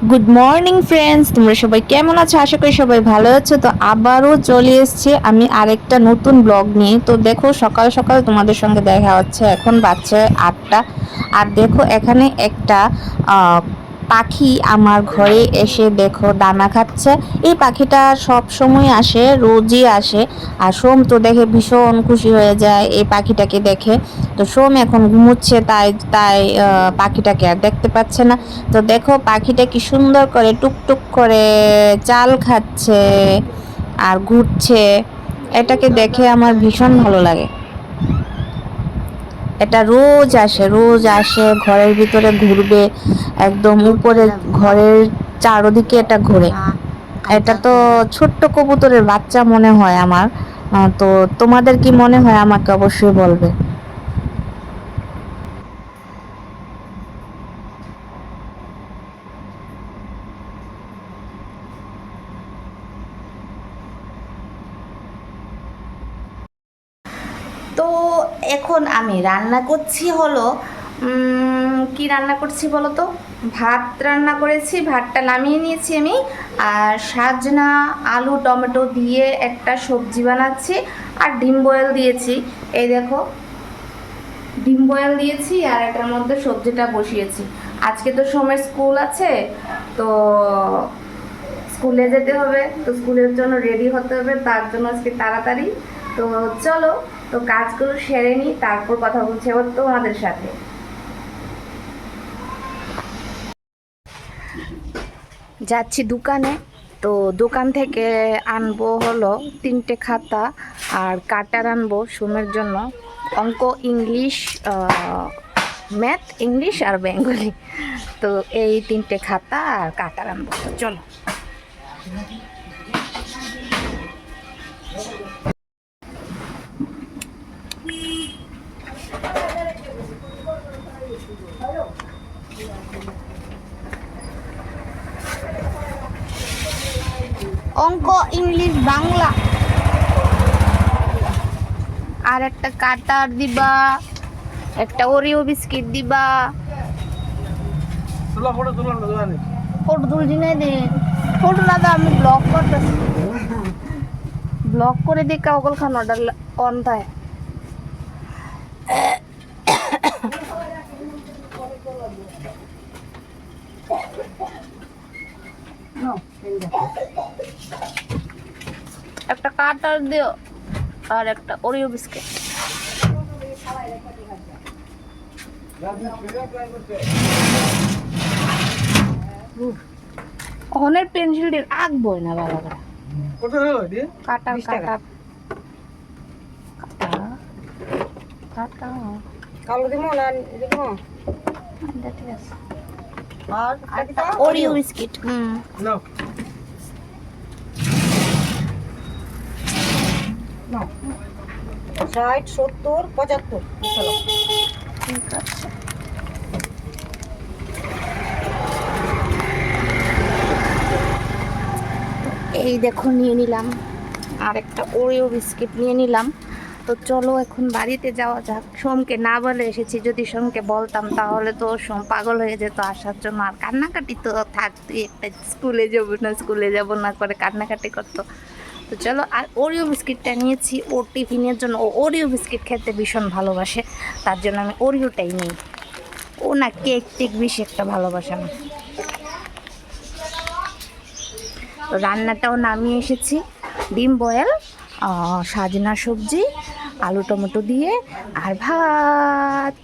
Good morning friends, তোমরা সবাই কেমন আছো? আশা করি সবাই ভালো আছো। তো আবারও চলে এসেছি আমি আরেকটা নতুন ব্লগ নিয়ে। তো দেখো সকাল সকাল তোমাদের সঙ্গে দেখা হচ্ছে, এখন বাজছে 8টা। আর দেখো এখানে একটা পাখি আমার ঘরে এসে দেখো দানা খাচ্ছে। এই পাখিটা সব সময় আসে, রোজই আসে। আর সোম তো দেখে ভীষণ খুশি হয়ে যায় এই পাখিটাকে দেখে। তো সোম এখন ঘুমোচ্ছে, তাই তাই পাখিটাকে আর দেখতে পাচ্ছে না। তো দেখো পাখিটা কি সুন্দর করে টুকটুক করে চাল খাচ্ছে আর ঘুরছে। এটাকে দেখে আমার ভীষণ ভালো লাগে। এটা রোজ আসে ঘরের ভিতরে ঘুরবে, একদম উপরে ঘরের চারদিকে এটা ঘুরে। এটা তো ছোট্ট কবুতরের বাচ্চা মনে হয় আমার। তো তোমাদের কি মনে হয় আমাকে অবশ্যই বলবে। তো এখন আমি রান্না করছি হলো কি রান্না করছি বলো তো? ভাত রান্না করেছি, ভাতটা নামিয়ে নিয়েছি আমি। আর সাজনা আলু টমেটো দিয়ে একটা সবজি বানাচ্ছি। আর ডিম বয়েল দিয়েছি। এই দেখো, ডিম বয়েল দিয়েছি আর এটার মধ্যে সবজিটা বসিয়েছি। আজকে তো সোমের স্কুল আছে, তো স্কুলে যেতে হবে, তো স্কুলের জন্য রেডি হতে হবে, তার জন্য আজকে তাড়াতাড়ি। তো চলো, তো কাজগুলো সেরে নিই, তারপর কথা বলছি আবার তোমাদের সাথে। যাচ্ছি দোকানে। তো দোকান থেকে আনবো হলো 3টে খাতা আর কাটার আনবো সোমের জন্য। অঙ্ক, ইংলিশ, ম্যাথ, ইংলিশ আর বেঙ্গলি। তো এই 3টে খাতা আর কাটার আনবো। তো চলো। অঙ্ক, ইংলিশ, বাংলা। আর একটা কাটার দিবা, একটা ওরিও বিস্কিট দিবা। ফটো তুলছি না দিন, ফটো না তো আমি ব্লগ করতেছি। ব্লগ করে দিই কাগল খান অর্ডার অন থাকে। একটা কাটার দিও আর একটা ওরিও বিস্কিট। অনের পেন্সিল দিয়ে আঁকবই না বাবা কাটার কাটার কাটা কালো দিব না দিব। ঠিক আছে। আর ওরিও বিস্কিট। নাও নাও। 60, 70, 75 চলো। ঠিক আছে। এই দেখো নিয়ে নিলাম, আর একটা ওরিও বিস্কিট নিয়ে নিলাম। তো চলো এখন বাড়িতে যাওয়া যাক। সোমকে না বলে এসেছি, যদি সোমকে বলতাম তাহলে তো সোম পাগল হয়ে যেত আসার জন্য। আর কান্নাকাটি তো থাকতো, একটা স্কুলে যাব না করে কান্নাকাটি করতো। তো চলো, আর ওরিও বিস্কিটটা নিয়েছি ওর টিফিনের জন্য। ও ওরিও বিস্কিট খেতে ভীষণ ভালোবাসে, তার জন্য আমি ওরিওটাই নিই। ও না কেক টেক বেশি একটা ভালোবাসে না। রান্নাটাও নামিয়ে এসেছি, ডিম বয়েল, সাজনা সবজি, আলু টমেটো দিয়ে আর ভাত।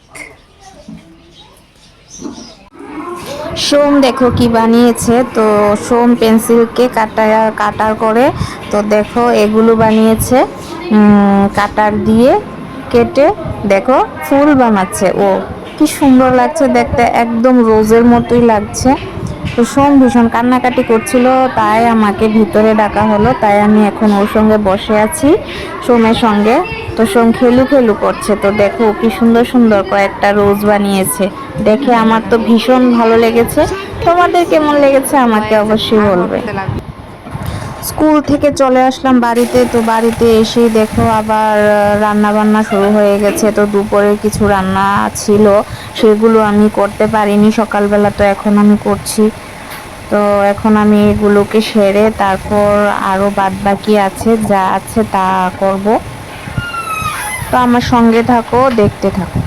সোম দেখো কি বানিয়েছে। তো সোম পেন্সিলকে কাটার করে, তো দেখো এগুলো বানিয়েছে কাটার দিয়ে কেটে। দেখো ফুল বানাচ্ছে ও, কি সুন্দর লাগছে দেখতে, একদম রোজের মতোই লাগছে। তো সোম ভীষণ কান্নাকাটি করছিল, তাই আমাকে ভিতরে ডাকা হলো। তাই আমি এখন ওর সঙ্গে বসে আছি, সোমের সঙ্গে। তো সোম খেলু খেলু করছে। তো দেখো কি সুন্দর সুন্দর কয়েকটা রোজ বানিয়েছে, দেখে আমার তো ভীষণ ভালো লেগেছে। তোমাদের কেমন লেগেছে আমাকে অবশ্যই বলবে। স্কুল থেকে চলে আসলাম বাড়িতে। তো বাড়িতে এসেই দেখো আবার রান্না বান্না শুরু হয়ে গেছে। তো দুপুরের কিছু রান্না ছিল, সেগুলো আমি করতে পারিনি সকালবেলা, তো এখন আমি করছি। তো এখন আমি এগুলোকে সেরে তারপর আরও বাদ বাকি আছে যা আছে তা করব। তো আমার সঙ্গে থাকো, দেখতে থাকো।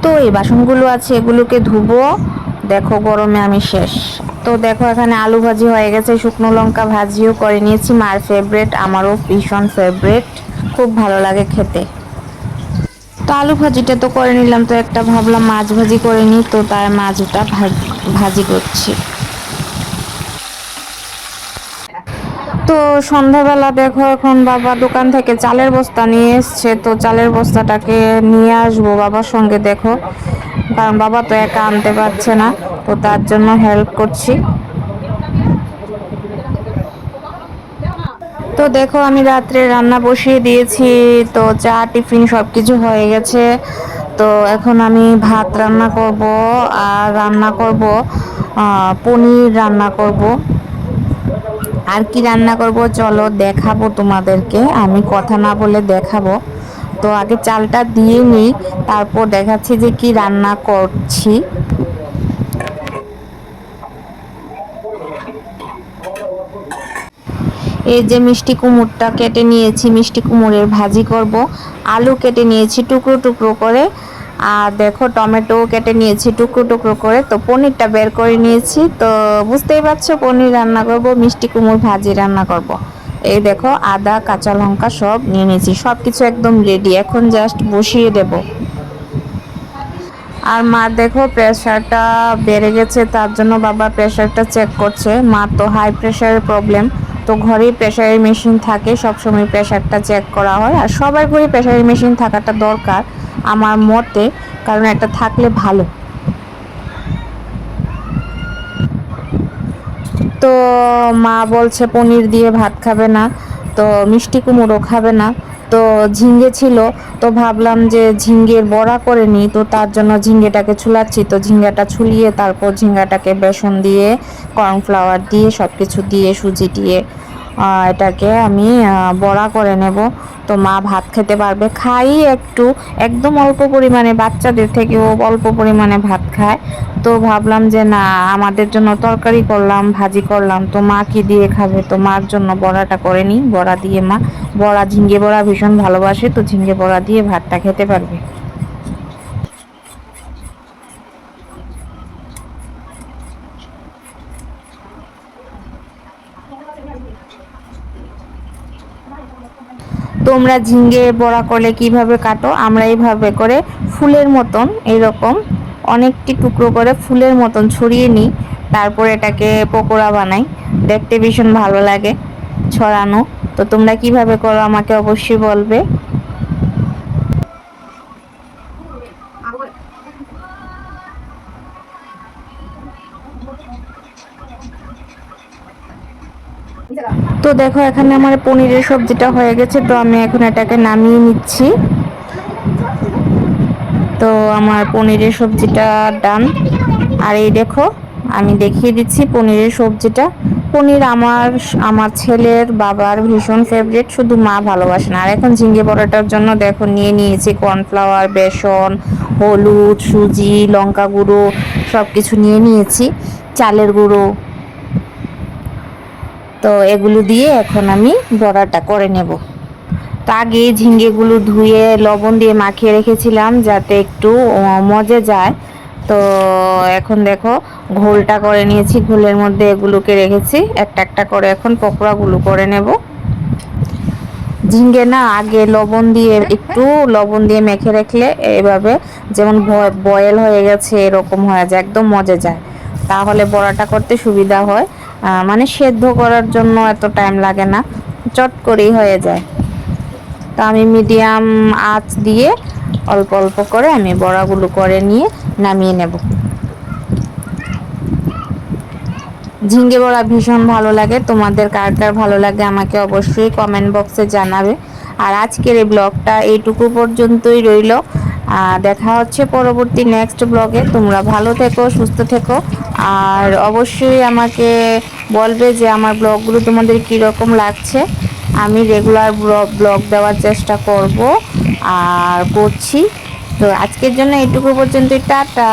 তো এই বাসনগুলো আছে এগুলোকে ধুবো। দেখো গরমে আমি শেষ। তো দেখো এখানে আলু ভাজি হয়ে গেছে, শুকনো লঙ্কা ভাজিও করে নিয়েছি, মার ফেভারেট, আমারও ভীষণ ফেভারেট, খুব ভালো লাগে খেতে। তো আলু ভাজিটা তো করে নিলাম, তো একটা ভাবলাম মাছ ভাজি করে নিই, তো তার মাছটা ভাজি করছি। তো সন্ধ্যাবেলা দেখো এখন বাবা দোকান থেকে চালের বস্তা নিয়ে এসছে, তো চালের বস্তাটাকে নিয়ে আসবো বাবার সঙ্গে, দেখো কারণ বাবা তো একা আনতে পারছে না, তো তার জন্য হেল্প করছি। তো দেখো আমি রাত্রে রান্না বসিয়ে দিয়েছি, তো চা টিফিন সব কিছু হয়ে গেছে। তো এখন আমি ভাত রান্না করব, আর রান্না করব পনির রান্না করব। আর কি রান্না করব চলো দেখাবো তোমাদেরকে, আমি কথা না বলে দেখাবো। তো আগে চালটা দিয়ে নিই, তারপর দেখাচ্ছি যে কি রান্না করছি। এই যে মিষ্টি কুমড়টা কেটে নিয়েছি, মিষ্টি কুমড়ের ভাজি করব। আলু কেটে নিয়েছি টুকরো টুকরো করে, আর দেখো টমেটো কেটে নিয়েছি টুকরো টুকরো করে। তো পনিরটা বের করে নিয়েছি, তো বুঝতেই পারছো পনির রান্না করব, মিষ্টি কুমড় ভাজি রান্না করব। এই দেখো আদা কাঁচা লঙ্কা সব নিয়ে নিয়েছি, সব কিছু একদম রেডি, এখন জাস্ট বসিয়ে দেব। আর মার দেখো প্রেশারটা বেড়ে গেছে, তার জন্য বাবা প্রেশারটা চেক করছে। মার তো হাই প্রেশারের প্রবলেম, তো ঘরেই প্রেশারের মেশিন থাকে, সবসময় প্রেশারটা চেক করা হয়। আর সবার ঘরে প্রেশারের মেশিন থাকাটা দরকার আমার মতে, কারণ একটা থাকলে ভালো। তো মা বলছে পনির দিয়ে ভাত খাবে না, তো মিষ্টি কুমড়ো খাবে না। তো ঝিঙ্গে ছিল, তো ভাবলাম যে ঝিঙ্গের বড়া করে নিই, তো তার জন্য ঝিঙ্গেটাকে ছুলাচ্ছি। তো ঝিঙ্গাটা ছুলিয়ে তারপর ঝিঙ্গাটাকে বেসন দিয়ে কর্নফ্লাওয়ার দিয়ে সব কিছু দিয়ে সুজি দিয়ে এটাকে আমি বড়া করে নেব। তো মা ভাত খেতে পারবে, খাই একটু, একদম অল্প পরিমাণে, বাচ্চাদের থেকেও অল্প পরিমাণে ভাত খায়। তো ভাবলাম যে না, আমাদের জন্য তরকারি করলাম, ভাজি করলাম, তো মা কি দিয়ে খাবে, তো মার জন্য বড়াটা করে নিই। বড়া দিয়ে মা বড়া, ঝিঙ্গে বড়া ভীষণ ভালোবাসে, তো ঝিঙ্গে বড়া দিয়ে ভাতটা খেতে পারবে। তোমরা ঝিঙ্গে বড়া করলে কিভাবে কাটো? আমরা এইভাবে করে ফুলের মতন এরকম অনেকটি টুকরো করে ফুলের মতন ছড়িয়ে নিই, তারপর এটাকে পকোড়া বানাই, দেখতে ভীষণ ভালো লাগে ছড়ানো। তো তোমরা কিভাবে করো আমাকে অবশ্যই বলবে। তো দেখো এখানে আমার পনিরের সবজিটা হয়ে গেছে, তো আমি এখন এটাকে নামিয়ে নিচ্ছি। তো আমার পনিরের সবজিটা ডান। আর এই দেখো আমি দেখিয়ে দিচ্ছি পনিরের সবজিটা। পনির আমার আমার ছেলের বাবার ভীষণ ফেভারিট, শুধু মা ভালোবাসে না। আর এখন ঝিঙ্গে বড়াটার জন্য দেখো নিয়ে নিয়েছি কর্নফ্লাওয়ার, বেসন, হলুদ, সুজি, লঙ্কা গুঁড়ো সব কিছু নিয়ে নিয়েছি, চালের গুঁড়ো। তো এগুলো দিয়ে এখন আমি বড়াটা করে নেব। তো আগে ঝিঙ্গেগুলো ধুয়ে লবণ দিয়ে মাখিয়ে রেখেছিলাম যাতে একটু মজে যায়। তো এখন দেখো ঘোলটা করে নিয়েছি, ঘোলের মধ্যে এগুলোকে রেখেছি, একটা একটা করে এখন পকোড়াগুলো করে নেব। ঝিঙ্গে না আগে লবণ দিয়ে, একটু লবণ দিয়ে মেখে রাখলে এভাবে যেমন বয়েল হয়ে গেছে এরকম হয়ে যায়, একদম মজে যায়, তাহলে বড়াটা করতে সুবিধা হয়। মানে সেদ্ধ করার জন্য এত টাইম লাগে না, চট করেই হয়ে যায়। তো আমি মিডিয়াম আঁচ দিয়ে অল্প অল্প করে আমি বড়াগুলো করে নিয়ে নামিয়ে নেব। ঝিঙ্গে বড়া ভীষণ ভালো লাগে, তোমাদের কার কার ভালো লাগে আমাকে অবশ্যই কমেন্ট বক্সে জানাবে। আর আজকের এই ব্লগটা এইটুকু পর্যন্তই রইল। দেখা হচ্ছে পরবর্তী নেক্সট ব্লগে। তোমরা ভালো থেকো, সুস্থ থেকো, আর অবশ্যই আমাকে বলবে যে আমার ব্লগগুলো তোমাদের কীরকম লাগছে। আমি রেগুলার ব্লগ দেওয়ার চেষ্টা করব আর করছি। তো আজকের জন্য এইটুকু পর্যন্তই, টাটা।